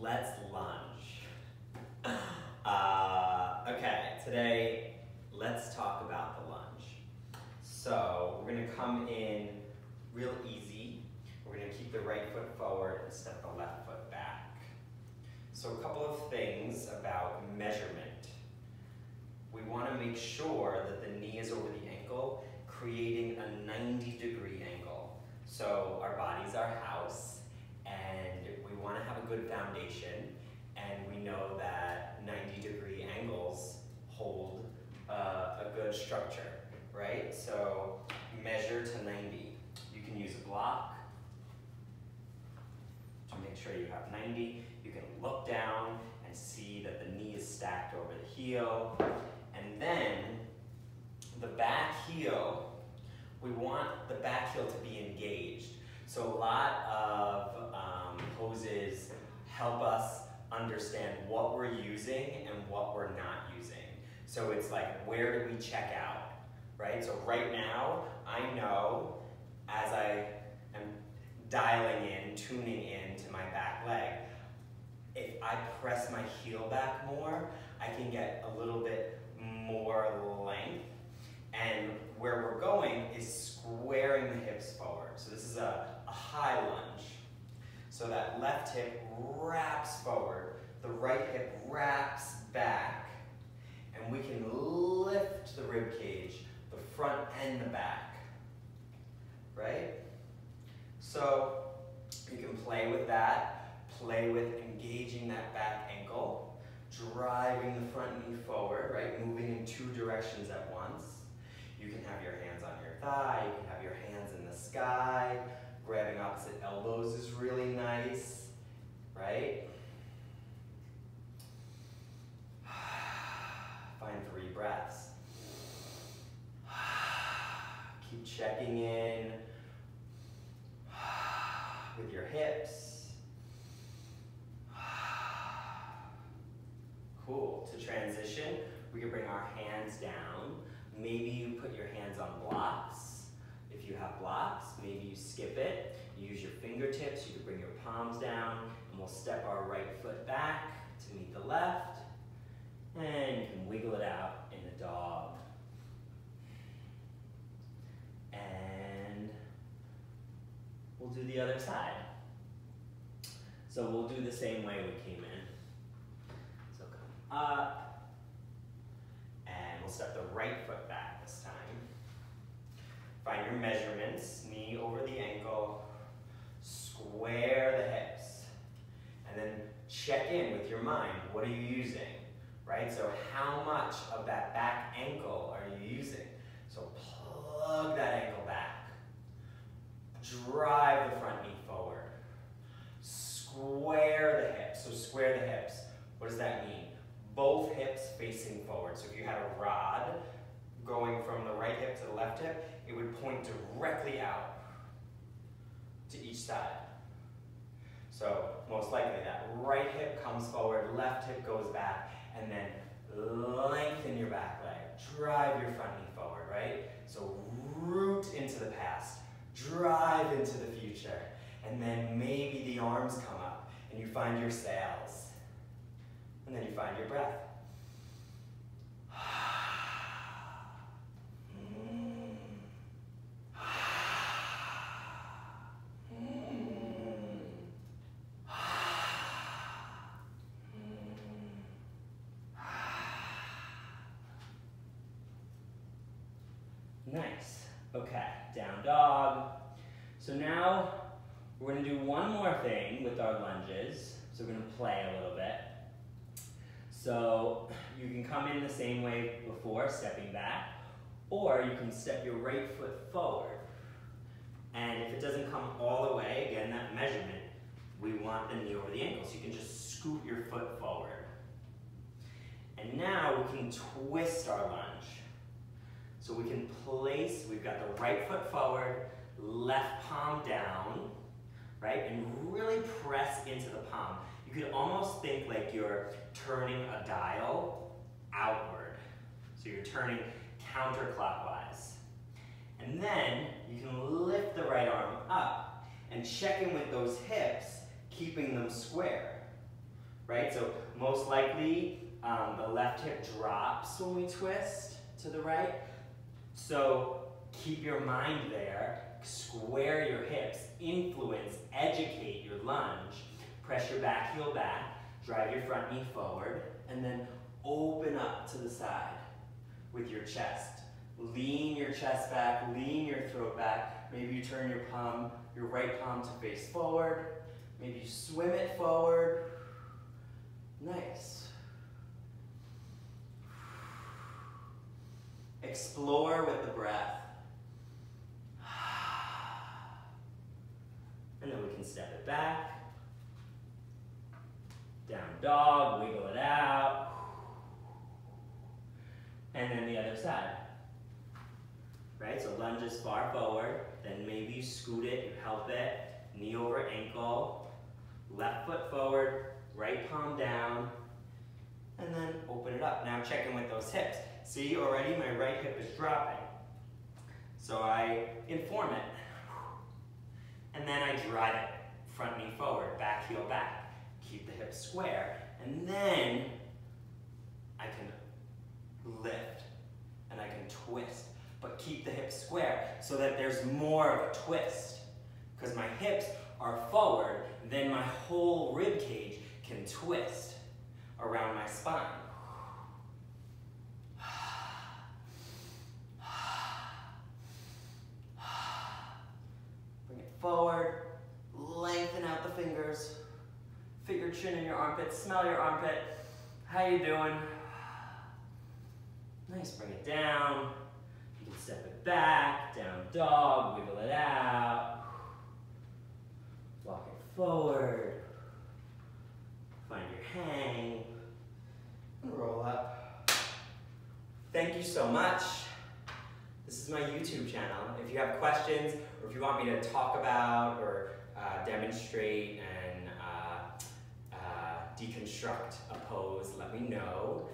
Let's lunge. Okay, today let's talk about the lunge. So we're going to come in real easy. We're going to keep the right foot forward and step the left foot back. So a couple of things about measurement. We want to make sure that the knee is over the ankle, creating a 90-degree angle. So our body's our house, and we want to have a good foundation, and we know that 90-degree angles hold a good structure, right? So measure to 90. You can use a block to make sure you have 90. You can look down and see that the knee is stacked over the heel. And then the back heel, we want the back heel to be engaged. So a lot of poses help us understand what we're using and what we're not using. So it's like, where do we check out, right? So right now, I know as I am dialing in, tuning in to my back leg, if I press my heel back more, I can get a little bit more length. And where we're going is squaring the hips forward. So this is a high lunge. So that left hip wraps forward, the right hip wraps back, and we can lift the rib cage, the front and the back, right? So you can play with that, play with engaging that back ankle, driving the front knee forward, right? Moving in two directions at once. You can have your hands on your thigh, you can have your hands in the sky. Grabbing opposite elbows is really nice, right? Find 3 breaths. Keep checking in with your hips. Cool. To transition, we can bring our hands down. Maybe you put your hands on blocks. If you have blocks, maybe you skip it. You use your fingertips. You can bring your palms down, and we'll step our right foot back to meet the left. And you can wiggle it out in the dog. And we'll do the other side. So we'll do the same way we came in. So come up, and we'll step the right foot back this time. Find your measurements, knee over the ankle, square the hips, and then check in with your mind. What are you using, right? So how much of that back ankle are you using? So plug that ankle back. Drive the front knee forward. Square the hips. So square the hips. What does that mean? Both hips facing forward. So if you had a rod going from the right hip to the left hip, it would point directly out to each side. So most likely that right hip comes forward, left hip goes back, and then lengthen your back leg. Drive your front knee forward, right? So root into the past, drive into the future, and then maybe the arms come up and you find your sails. And then you find your breath. Nice. Okay, down dog. So now we're going to do one more thing with our lunges. So we're going to play a little bit. So you can come in the same way before, stepping back, or you can step your right foot forward. And if it doesn't come all the way, again, that measurement, we want the knee over the ankle. So you can just scoot your foot forward. And now we can twist our lunge. So we can place, we've got the right foot forward, left palm down, right? And really press into the palm. You could almost think like you're turning a dial outward. So you're turning counterclockwise. And then you can lift the right arm up and check in with those hips, keeping them square. right? So most likely the left hip drops when we twist to the right. So keep your mind there, square your hips, influence, educate your lunge, press your back heel back, drive your front knee forward, and then open up to the side with your chest. Lean your chest back, lean your throat back. Maybe you turn your right palm to face forward. Maybe you swim it forward. Nice. Explore with the breath. And then we can step it back. Down dog, wiggle it out. And then the other side. Right, so lunge is far forward, then maybe you scoot it, you help it, knee over ankle, left foot forward, right palm down, and then open it up. Now check in with those hips. See, already my right hip is dropping. So I inform it, and then I drive it, front knee forward, back heel back, keep the hips square, and then I can lift, and I can twist. But keep the hips square so that there's more of a twist. Because my hips are forward, then my whole rib cage can twist around my spine. Bring it forward, lengthen out the fingers, fit your chin in your armpit, smell your armpit. How you doing? Nice, bring it down. Step it back, down dog, wiggle it out. Walk it forward. Find your hang. And roll up. Thank you so much. This is my YouTube channel. If you have questions, or if you want me to talk about or demonstrate and deconstruct a pose, let me know.